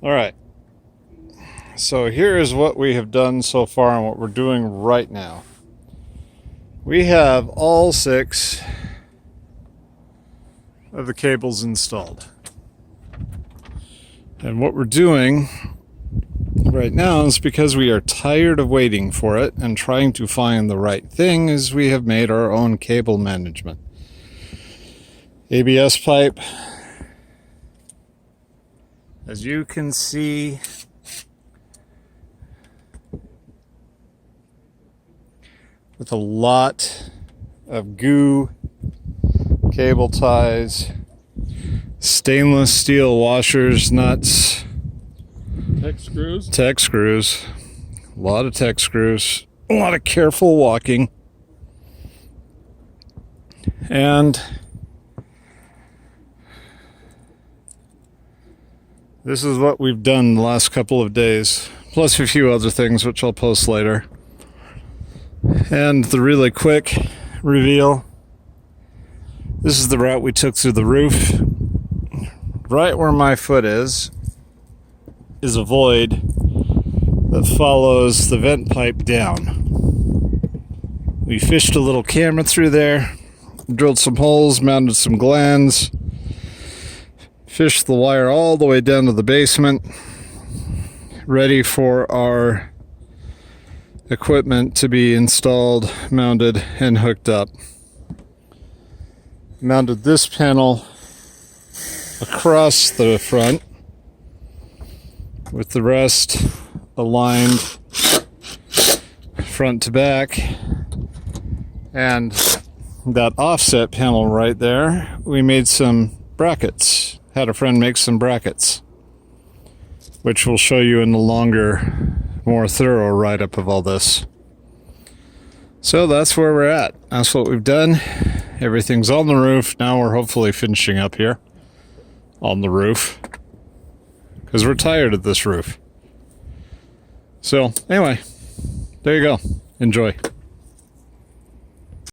All right. So here is what we have done so far and what we're doing right now. We have all 6 of the cables installed. And what we're doing right now is, because we are tired of waiting for it and trying to find the right thing, is we have made our own cable management. ABS pipe. As you can see, with a lot of goo, cable ties, stainless steel washers, nuts, tech screws, a lot of tech screws, a lot of careful walking, and this is what we've done the last couple of days, plus a few other things which I'll post later. And the really quick reveal, this is the route we took through the roof. Right where my foot is a void that follows the vent pipe down. We fished a little camera through there, drilled some holes, mounted some glands, fished the wire all the way down to the basement, ready for our equipment to be installed, mounted, and hooked up. Mounted this panel across the front, with the rest aligned front to back, and that offset panel right there, we made some brackets. Had a friend make some brackets, which we'll show you in the longer, more thorough write-up of all this. So that's where we're at. That's what we've done. Everything's on the roof. Now we're hopefully finishing up here on the roof, because we're tired of this roof. So anyway, there you go. Enjoy.